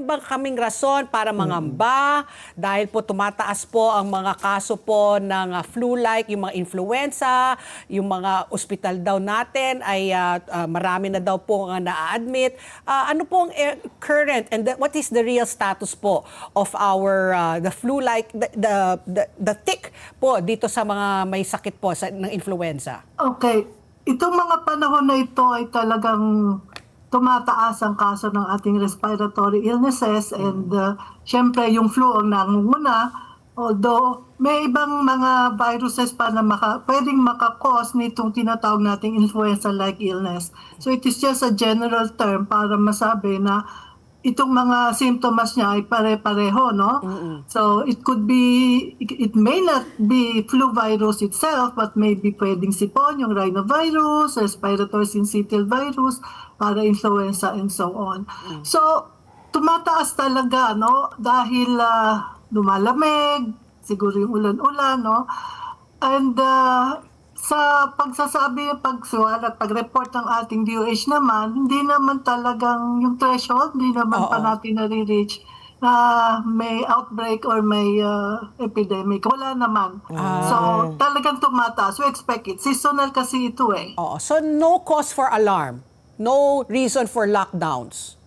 bang kaming rason para mangamba dahil po tumataas po ang mga kaso po ng flu-like, yung mga influenza, yung mga ospital daw natin ay marami na daw po ang na-admit. Ano po ang current and what is the real status po of our the flu-like, the tick po dito sa mga may sakit po ng influenza? Okay. Itong mga panahon na ito ay talagang tumataas ang kaso ng ating respiratory illnesses and syempre yung flu ang nangunguna, although may ibang mga viruses pa na pwedeng makakos nitong tinatawag nating influenza-like illness. So it is just a general term para masabi na itong mga symptoms niya ay pare-pareho, no? So it may not be flu virus itself, but maybe pwedeng sipon, yung rhinovirus, respiratory syncytial virus, para influenza and so on. So tumataas talaga, no? Dahil lumalamig, siguro yung ulan-ulan, no? And sa pagsasabi, pagsulat, pag-report ng ating DOH naman, hindi naman talagang yung threshold, hindi naman pa natin nare-reach na may outbreak or may epidemic. Wala naman. So talagang tumataas. We expect it. Seasonal kasi ito eh. So no cause for alarm? No reason for lockdowns?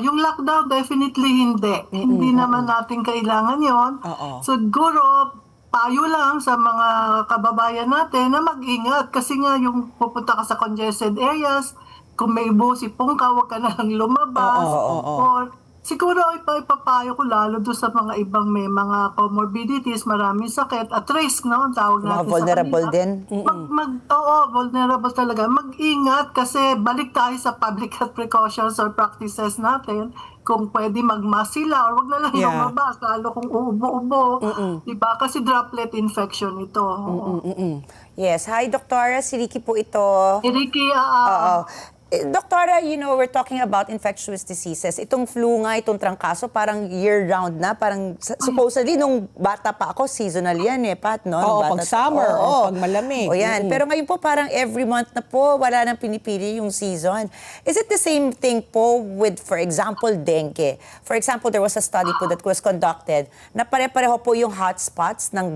Yung lockdown definitely hindi. Hindi naman natin kailangan yon. Siguro, payo lang sa mga kababayan natin na mag-ingat kasi nga yung pupunta ka sa congested areas, kung may sipong ka, huwag ka na lang lumabas. Or siguro ipapayo ko lalo doon sa mga ibang may mga comorbidities, maraming sakit at risk, no? Ang tawag natin mga vulnerable sa kanila. din. Vulnerable talaga. Mag-ingat kasi balik tayo sa public health precautions or practices natin. Kung pwede mag-mask sila or wag na lang lumabas, lalo kung uubo-ubo. Diba? Kasi droplet infection ito. Yes. Hi, Doktora. Si Ricky po ito. Ricky, Doktora, we're talking about infectious diseases. Itong flu nga, itong trangkaso, parang year-round na. Parang, supposedly, nung bata pa ako, seasonal yan Pat, no? Pag summer, pag malamig. Yan. Pero ngayon po, parang every month na po, wala nang pinipili yung season. Is it the same thing po with, for example, dengue? For example, there was a study po that was conducted na pare-pareho po yung hotspots ng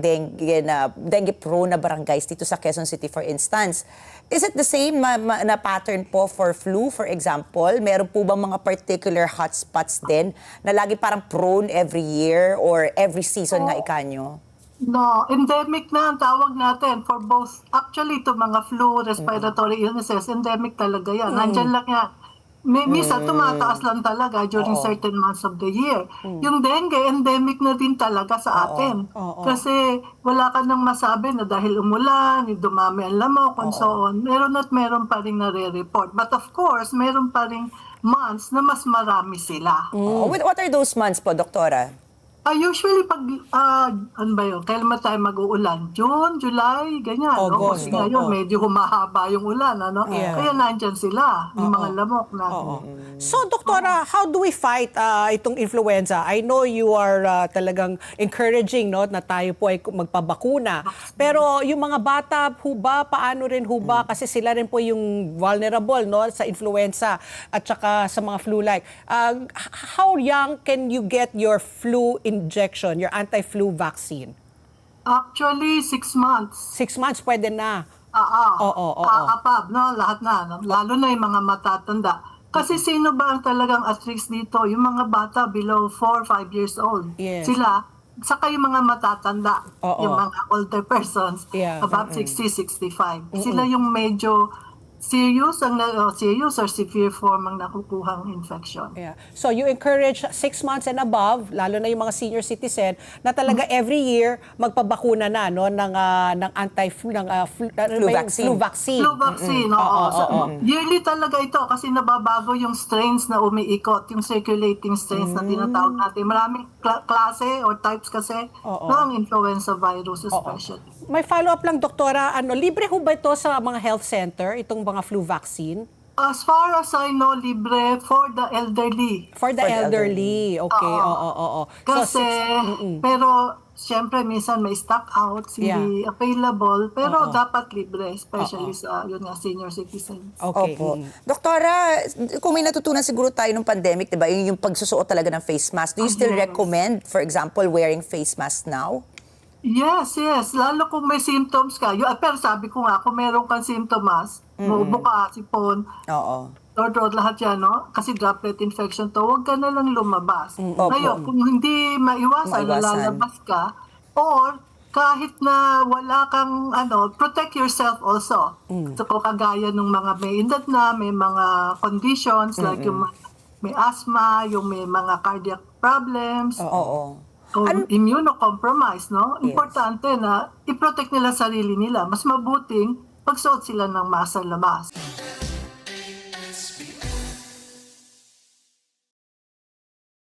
dengue-prone na barangays dito sa Quezon City, for instance. Is it the same na pattern po for flu, for example? Meron po bang mga particular hotspots din na lagi parang prone every year or every season nga ikanyo? No, endemic na ang tawag natin for both. Actually, ito mga flu, respiratory illnesses, endemic talaga yan. Nandyan lang yan. Minsan tumataas lang talaga during certain months of the year. Yung dengue, endemic na din talaga sa atin. Kasi wala ka nang masabi na dahil umulan, dumami ang lamok, and so on. Meron at meron pa rin nare-report. But of course, meron pa rin months na mas marami sila. What are those months po, Doktora? Usually pag, ano ba yun, kailan tayo mag-uulan? June, July, ganyan. August, Kasi ngayon medyo humahaba yung ulan. Kaya nandyan sila, yung mga lamok natin. So, Doktora, how do we fight itong influenza? I know you are talagang encouraging na tayo po ay magpabakuna. Pero yung mga bata ho ba, paano rin ho ba? Kasi sila rin po yung vulnerable sa influenza at saka sa mga flu-like. How young can you get your flu injection, your anti-flu vaccine? Actually, 6 months. 6 months pwede na. Apab, lahat na. Lalo na yung mga matatanda. Kasi sino ba ang talagang at risk dito? Yung mga bata below 4, 5 years old. Yes. Sila, saka yung mga matatanda, yung mga older persons, above 60, 65. Sila yung medyo serious or severe form ang nakukuhang infection. So you encourage 6 months and above, lalo na yung mga senior citizen, na talaga every year magpabakuna na ng anti-flu vaccine. Flu vaccine, yearly talaga ito kasi nababago yung strains na umiikot, yung circulating strains na tinatawag natin. Maraming klase or types kasi ng influenza virus especially. May follow-up lang, Doktora. Libre ho ba ito sa mga health center, itong mga flu vaccine? As far as I know, libre for the elderly. For the elderly. Okay, Kasi, pero Siyempre, minsan may stock out, hindi available, pero dapat libre, especially sa yun nga, senior citizens. Okay. Opo. Doktora, kung may natutunan siguro tayo nung pandemic, di ba, yung pagsusuot talaga ng face mask, do you still recommend, for example, wearing face mask now? Yes. Lalo kung may symptoms ka. Pero sabi ko nga, kung meron kang symptoms, muubo ka, sipon, Oo. throat, lahat yan, no? Kasi droplet infection to, huwag ka na lang lumabas. Ngayon, kung hindi maiwasan na lalabas ka, or kahit na wala kang, protect yourself also. So, kung kagaya ng mga may edad na, may mga conditions, like yung may asthma, yung may mga cardiac problems, Oo. o immunocompromised, no? Importante na i-protect nila sarili nila. Mas mabuting pagsuot sila ng mask sa labas.